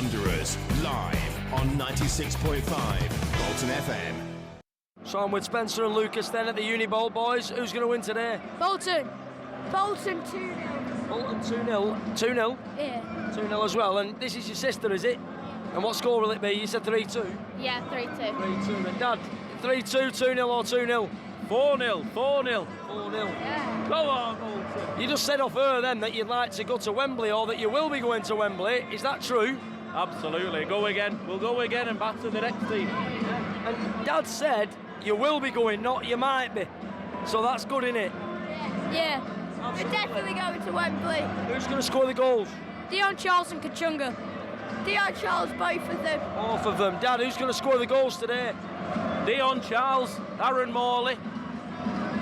Wanderers, live on 96.5 Bolton FM. So I'm with Spencer and Lucas then at the Unibowl, boys. Who's going to win today? Bolton 2-0. Bolton 2-0. 2-0? Yeah. 2-0 as well. And this is your sister, is it? And what score will it be? You said 3-2? Yeah, 3-2. 3-2. And Dad, 3-2, 2-0 or 2-0? 4-0. 4-0. 4-0. Yeah. Go on, Bolton. You just said off her then that you'd like to go to Wembley, or that you will be going to Wembley. Is that true? Absolutely. Go again. We'll go again and batter the next team. And Dad said you will be going, not you might be. So that's good, innit? Yeah. We're definitely going to Wembley. Who's going to score the goals? Dion Charles and Kachunga. Dion Charles, both of them. Both of them. Dad, who's going to score the goals today? Dion Charles, Aaron Morley.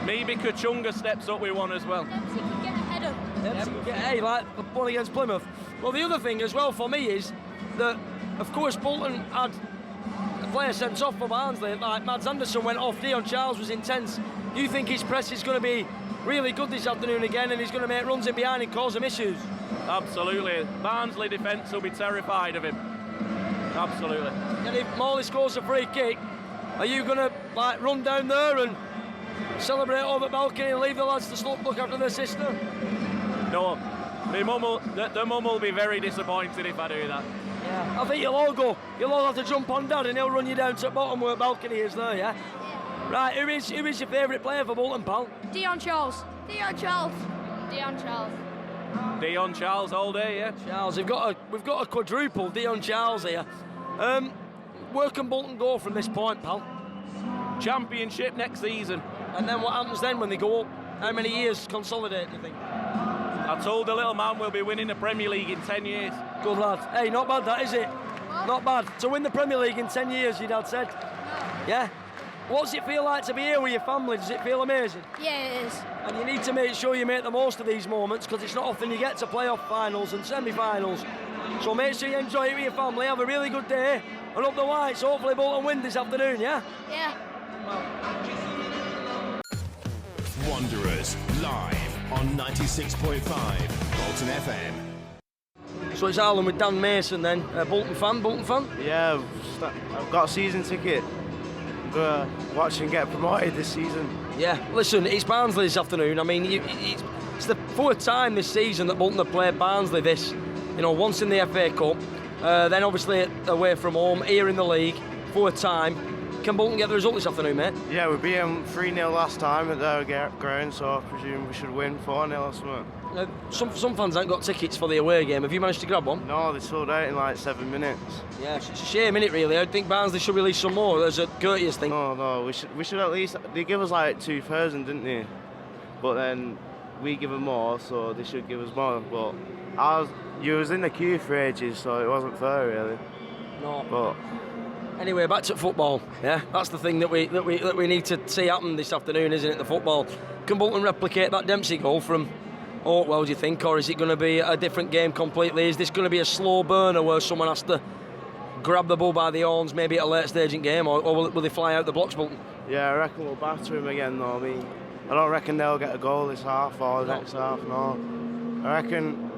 Maybe Kachunga steps up with one as well. Dempsey can get ahead of. Hey, like the one against Plymouth. Well, the other thing as well for me is that, of course, Bolton had a player sent off for Barnsley. Like Mads Anderson went off. Dion Charles was intense. You think his press is going to be really good this afternoon again, and he's going to make runs in behind and cause them issues? Absolutely. Barnsley defence will be terrified of him. Absolutely. And if Morley scores a free kick, are you going to like run down there and celebrate over the balcony and leave the lads to look after their sister? No. The mum will be very disappointed if I do that. Yeah. I think you'll all have to jump on Dad and he'll run you down to the bottom where the balcony is there, yeah? Right, who is your favourite player for Bolton, pal? Dion Charles. Dion Charles. Dion Charles. Dion Charles all day, yeah? Charles, we've got a quadruple Dion Charles here. Where can Bolton go from this point, pal? Championship next season. And then what happens then when they go up? How many years consolidate, do you think? I told the little man we'll be winning the Premier League in 10 years. Good lad. Hey, not bad that, is it? Not bad. To win the Premier League in 10 years, your dad said. Yeah? What's it feel like to be here with your family? Does it feel amazing? Yeah, it is. And you need to make sure you make the most of these moments, because it's not often you get to playoff finals and semi-finals. So make sure you enjoy it with your family, have a really good day, and up the Whites. Hopefully Bolton win this afternoon, yeah? Yeah. Wanderers, live on 96.5 Bolton FM. So it's Harlan with Dan Mason then, Bolton fan? Yeah, I've got a season ticket. I'm going to watch and get promoted this season. Yeah, listen, it's Barnsley this afternoon. I mean, it's the fourth time this season that Bolton have played Barnsley this. Once in the FA Cup, then obviously away from home, here in the league, fourth time. Can Bolton get the result this afternoon, mate? Yeah, we beat them 3-0 last time at their ground, so I presume we should win 4-0 or something. Some fans haven't got tickets for the away game. Have you managed to grab one? No, they sold out in like 7 minutes. Yeah, it's a shame, innit, really. I think Barnsley should release some more as a courteous thing. No, we should at least. They give us like 2,000, didn't they? But then we give them more, so they should give us more. But you was in the queue for ages, so it wasn't fair, really. No. But anyway, back to football. Yeah, that's the thing that we need to see happen this afternoon, isn't it? The football. Can Bolton replicate that Dempsey goal from Oakwell, do you think, or is it going to be a different game completely? Is this going to be a slow burner where someone has to grab the bull by the horns, maybe at a late stage in game, or will they fly out the blocks, Bolton? yeah, I reckon we'll batter him again, though. I mean, I don't reckon they'll get a goal this half or the next half. No, I reckon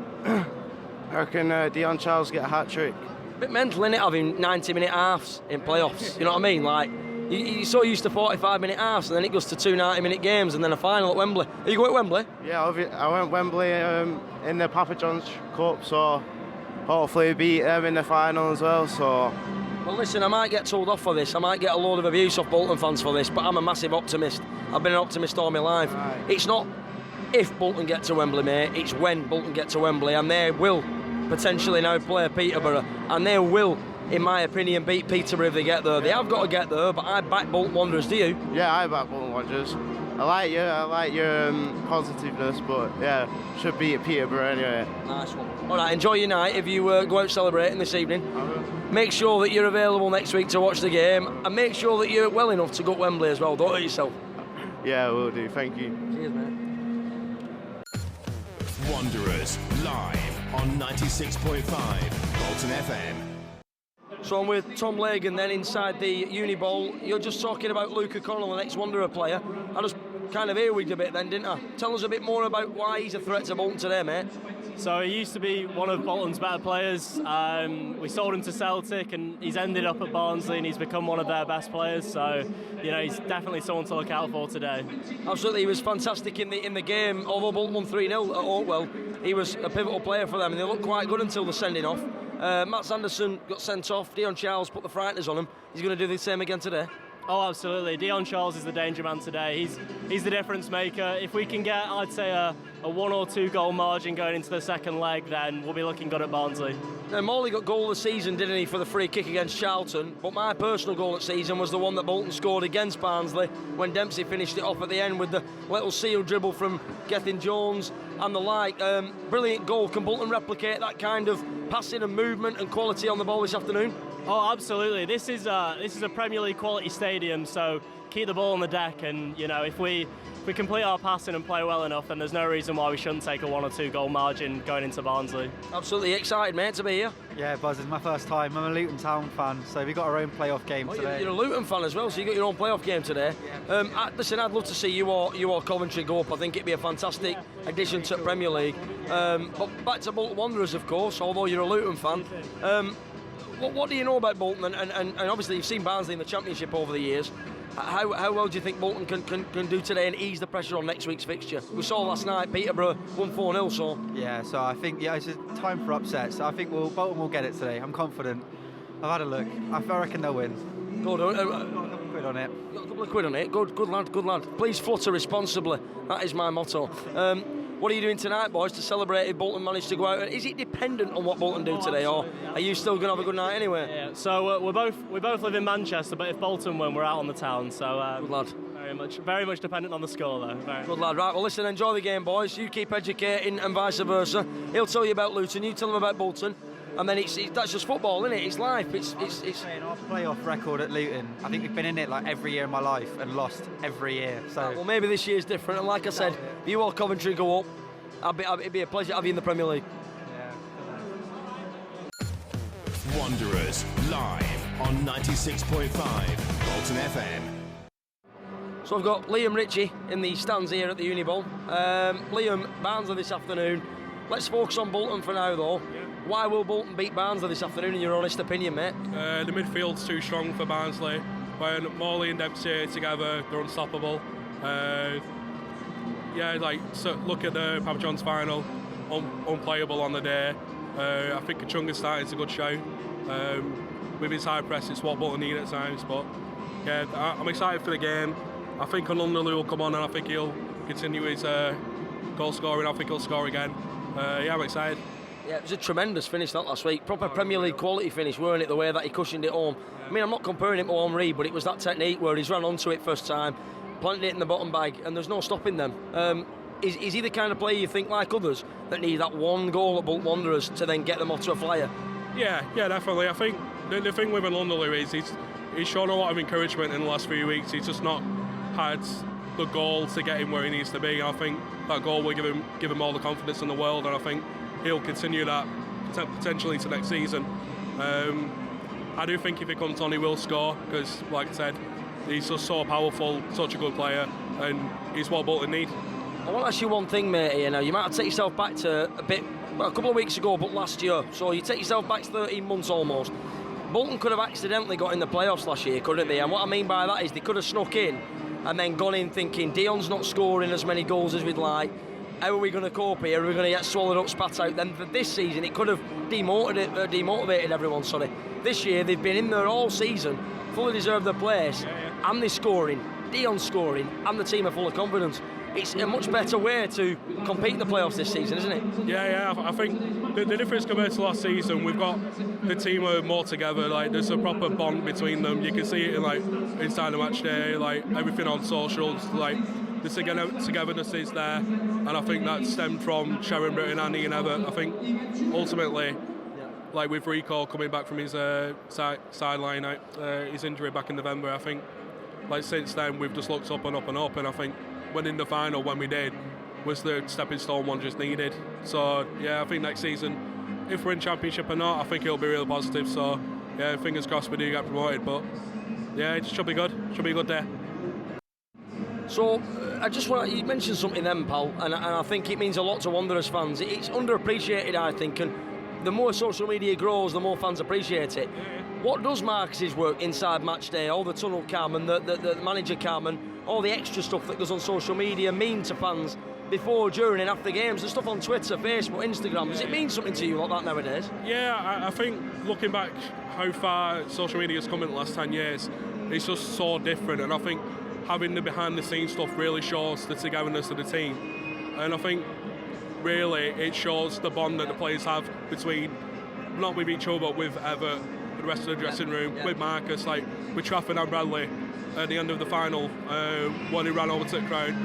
Dion Charles get a hat trick. Bit mental, innit, having 90-minute halves in playoffs. You know what I mean? Like, you're so used to 45-minute halves, and then it goes to 2 90-minute games, and then a final at Wembley. Are you going to Wembley? Yeah, I went Wembley in the Papa John's Cup, so hopefully beat them in the final as well. So. Well, listen, I might get told off for this. I might get a load of abuse off Bolton fans for this, but I'm a massive optimist. I've been an optimist all my life. Right. It's not if Bolton get to Wembley, mate. It's when Bolton get to Wembley, and they will potentially now play Peterborough, and they will, in my opinion, beat Peterborough if they get there. They have got to get there, but I back Bolton Wanderers. Do you? Yeah, I back Bolton Wanderers. I like your positiveness, but yeah, should beat Peterborough anyway. Nice one. All right, enjoy your night. If you go out celebrating this evening, make sure that you're available next week to watch the game, and make sure that you're well enough to go to Wembley as well. Don't hurt yourself. Yeah, will do. Thank you. Cheers, mate. Wanderers, live on 96.5 Bolton FM. So I'm with Tom Lagan then inside the Unibowl. You're just talking about Luke O'Connell, the next Wanderer player. I just kind of earwigged a bit then, didn't I? Tell us a bit more about why he's a threat to Bolton today, mate. So he used to be one of Bolton's better players. We sold him to Celtic and he's ended up at Barnsley and he's become one of their best players. So, you know, he's definitely someone to look out for today. Absolutely, he was fantastic in the game. Although Bolton won 3-0 at Oakwell, he was a pivotal player for them and they looked quite good until the sending off. Matt Sanderson got sent off, Dion Charles put the frighteners on him. He's going to do the same again today. Oh, absolutely. Dion Charles is the danger man today. He's the difference maker. If we can get, I'd say, a 1 or 2 goal margin going into the second leg, then we'll be looking good at Barnsley. Now, Morley got goal of the season, didn't he, for the free kick against Charlton? But my personal goal of the season was the one that Bolton scored against Barnsley when Dempsey finished it off at the end with the little seal dribble from Gethin Jones and the like. Brilliant goal. Can Bolton replicate that kind of passing and movement and quality on the ball this afternoon? Oh, absolutely. This is a Premier League quality stadium, so keep the ball on the deck, and you know, if we complete our passing and play well enough, then there's no reason why we shouldn't take a 1 or 2 goal margin going into Barnsley. Absolutely excited, mate, to be here. Yeah, Buzz, it's my first time. I'm a Luton Town fan, so we've got our own playoff game today. You're a Luton fan as well, so you got your own playoff game today. Yeah. Listen, I'd love to see you or Coventry go up. I think it'd be a fantastic addition to Premier League. But back to Bolton Wanderers, of course, although you're a Luton fan. What do you know about Bolton? And obviously you've seen Barnsley in the Championship over the years. How well do you think Bolton can do today and ease the pressure on next week's fixture? We saw last night Peterborough won 4-0, so... Yeah, so I think, it's a time for upsets. I think Bolton will get it today. I'm confident. I've had a look. I reckon they'll win. Good. Got a couple of quid on it. Got a couple of quid on it. Good lad. Please flutter responsibly. That is my motto. What are you doing tonight, boys, to celebrate if Bolton manage to go out? Is it dependent on what Bolton do today, or are you still going to have a good night anyway? Yeah. So we both live in Manchester, but if Bolton win, we're out on the town. So good lad. Very much dependent on the score, though. Good lad. Right. Well, listen. Enjoy the game, boys. You keep educating, and vice versa. He'll tell you about Luton. You tell him about Bolton. And then that's just football, isn't it? It's life. It's our playoff record at Luton. I think we've been in it like every year in my life and lost every year. So well, maybe this year's different. And like I said, if you or Coventry go up, it'd be a pleasure to have you in the Premier League. Yeah. Wanderers live on 96.5 Bolton FM. So I've got Liam Ritchie in the stands here at the Uni Bowl. Liam, Barnsley this afternoon. Let's focus on Bolton for now, though. Yeah. Why will Bolton beat Barnsley this afternoon, in your honest opinion, mate? The midfield's too strong for Barnsley. When Morley and Dempsey are together, they're unstoppable. Look at the Papa John's final, unplayable on the day. I think Kachunga's starting's a good show. With his high press, it's what Bolton need at times. But yeah, I'm excited for the game. I think Onundalu will come on and I think he'll continue his goal scoring. I think he'll score again. I'm excited. Yeah, it was a tremendous finish that last week. Proper Premier League quality finish, weren't it, the way that he cushioned it home? Yeah. I mean, I'm not comparing him to Henry, but it was that technique where he's ran onto it first time, planted it in the bottom bag, and there's no stopping them. Is he the kind of player you think, like others, that need that one goal at Bolton Wanderers to then get them off to a flyer? Yeah, definitely. I think the thing with Onundalu is he's shown a lot of encouragement in the last few weeks. He's just not had the goal to get him where he needs to be. I think that goal will give him all the confidence in the world, and I think he'll continue that potentially to next season. I do think if he comes on, he will score because, like I said, he's just so powerful, such a good player, and he's what Bolton need. I want to ask you one thing, mate. Here now, you might have to take yourself back to a couple of weeks ago, but last year. So you take yourself back to 13 months almost. Bolton could have accidentally got in the playoffs last year, couldn't they? And what I mean by that is they could have snuck in and then gone in thinking Dion's not scoring as many goals as we'd like. How are we going to cope here? Are we going to get swallowed up, spat out? Then for this season, it could have demotivated everyone. This year, they've been in there all season, fully deserved their place, and they're scoring, Dion's scoring, and the team are full of confidence. It's a much better way to compete in the playoffs this season, isn't it? Yeah, I think the difference compared to last season, we've got the team are more together. Like there's a proper bond between them. You can see it in like inside the match day, like everything on socials, like. The togetherness is there, and I think that stemmed from Sharon Britton and Ian Evatt. I think ultimately, like with Rico coming back from his sideline, his injury back in November, I think like since then we've just looked up and up and up, and I think winning the final when we did was the stepping stone one just needed. So yeah, I think next season, if we're in Championship or not, I think it'll be real positive. So yeah, fingers crossed we do get promoted, but yeah, it should be good. Should be a good day. So, I just want you mentioned something then, pal, and I think it means a lot to Wanderers fans. It's underappreciated, I think, and the more social media grows, the more fans appreciate it. What does Marcus's work inside match day, all the tunnel cam and the manager cam and all the extra stuff that goes on social media mean to fans before, during and after games? The stuff on Twitter, Facebook, Instagram, does it mean something to you like that nowadays? Yeah, I think looking back how far social media has come in the last 10 years, it's just so different, and I think having the behind the scenes stuff really shows the togetherness of the team, and I think really it shows the bond that the players have between, not with each other but with Everett, the rest of the dressing room, with Marcus, like with Trafford and Bradley at the end of the final when he ran over to the crowd.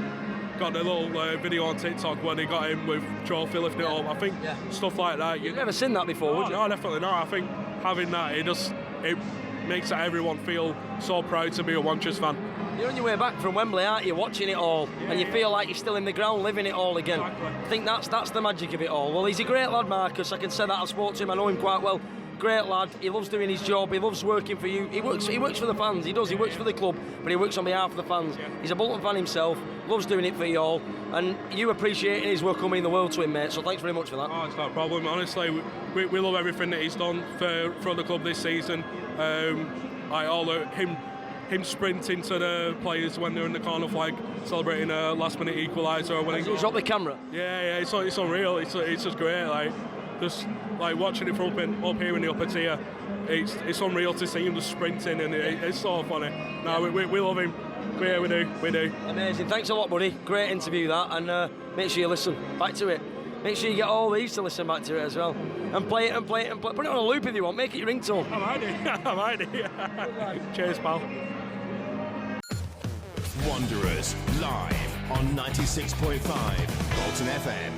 Got the little video on TikTok when he got in with trophy lifting it up. I think stuff like that. You've never seen that before, would you? No, definitely not. I think having that, it makes everyone feel so proud to be a Wanderers fan. You're on your way back from Wembley, aren't you, watching it all, and you feel like you're still in the ground, living it all again. Exactly. I think that's the magic of it all. Well, he's a great lad, Marcus. I can say that. I've spoken to him. I know him quite well. Great lad. He loves doing his job. He loves working for you. He works for the fans. He does. He works for the club, but he works on behalf of the fans. He's a Bolton fan himself. Loves doing it for you all, and you appreciating his work will mean the world to him, mate. So thanks very much for that. Oh, it's not a problem. Honestly, we love everything that he's done for the club this season. Him sprinting to the players when they're in the corner flag, celebrating a last-minute equaliser. When he dropped the camera. Yeah, it's unreal. It's just great. Just watching it from up here in the upper tier, it's unreal to see him just sprinting, and it's so funny. No, we love him. Yeah, we do. Amazing. Thanks a lot, buddy. Great interview that, and make sure you listen back to it. Make sure you get all these to listen back to it as well, and play it. Put it on a loop if you want. Make it your ringtone. I'm ready. Cheers, pal. Wanderers live on 96.5 Bolton FM.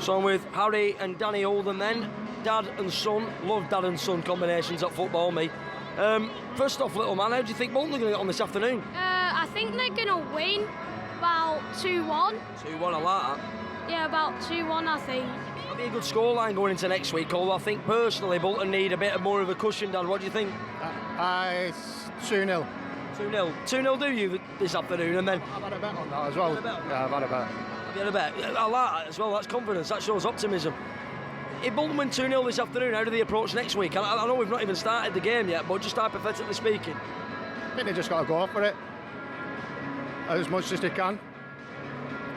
So I'm with Harry and Danny Holden then. Dad and son. Love dad and son combinations at football, me. First off, little man, how do you think Bolton are going to get on this afternoon? I think they're going to win about 2-1. 2-1, I like that. Yeah, about 2-1, I think. That'll be a good scoreline going into next week, although I think personally Bolton need a bit more of a cushion, Dad. What do you think? It's 2-0. 2-0. 2-0 do you this afternoon, and then... I've had a bet on that as well. Yeah, I've had a bet. Have you had a bet? I like that as well. That's confidence. That shows optimism. If Bolton win 2-0 this afternoon, how do they approach next week? I know we've not even started the game yet, but just hypothetically speaking. I think they just got to go for it as much as they can.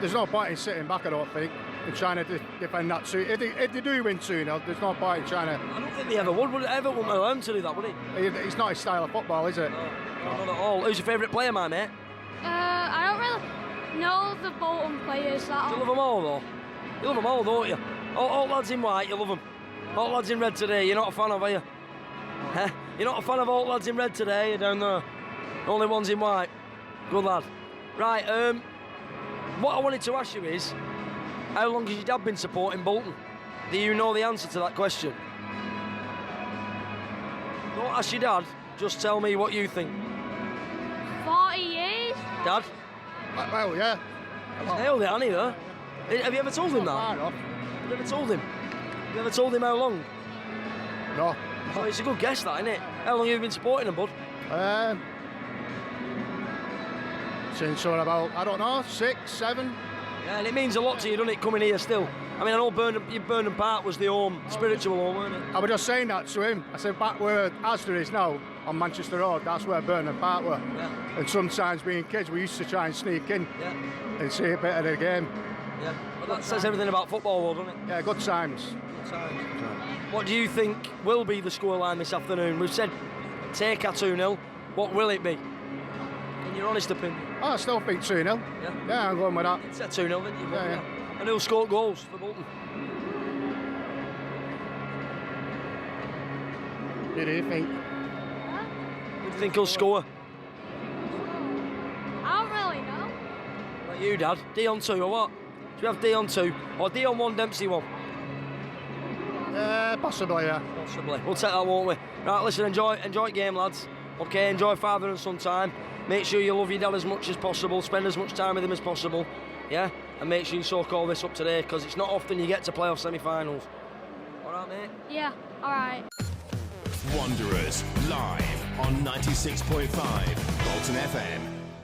There's no point in sitting back, I don't think, and trying to defend that 2. If they do win 2-0, there's no point in trying to... I don't think they ever would. Would it ever want them to do that, would he? It's not his style of football, is it? No, not at all. Who's your favourite player, my mate? I don't really know the Bolton players that Do you love them all, though? You love them all, don't you? All lads in white, you love them. All lads in red today, you're not a fan of, are you? Huh? You're not a fan of all lads in red today, you're down there. Only ones in white. Good lad. Right, what I wanted to ask you is, how long has your dad been supporting Bolton? Do you know the answer to that question? Don't ask your dad, just tell me what you think. 40 years? Dad? Well, yeah. He's nailed it, hasn't he, though? Have you ever told him that? Have you ever told him? Have you ever told him how long? No. Oh, it's a good guess, that, isn't it? How long have you been supporting him, bud? Since sort of about, I don't know, 6, 7. Yeah, and it means a lot to you, doesn't it, coming here still? I mean, I know Burnham Park was the home, spiritual home, weren't it? I was just saying that to him. I said, back where Asda is now, on Manchester Road, that's where Burnham Park were. Yeah. And sometimes being kids, we used to try and sneak in and see a bit of the game. Yeah, but that says everything about football, doesn't it? Yeah, good times. Good times. What do you think will be the scoreline this afternoon? We've said take a 2-0. What will it be? In your honest opinion? I still think 2-0. Yeah, I'm going with that. It's a 2-0, didn't you? Yeah. And who'll score goals for Bolton? Who do you think? Who do you think will score? I don't really know. Like you, Dad? D on 2 or what? Do you have D on 2 or D on 1, Dempsey 1? Possibly, yeah. Possibly. We'll take that, won't we? Right, listen, enjoy game, lads. Okay, enjoy father and son time. Make sure you love your dad as much as possible. Spend as much time with him as possible. Yeah? And make sure you soak all this up today, because it's not often you get to playoff semi-finals. All right, mate? Yeah, all right. Wanderers live on 96.5 Bolton FM.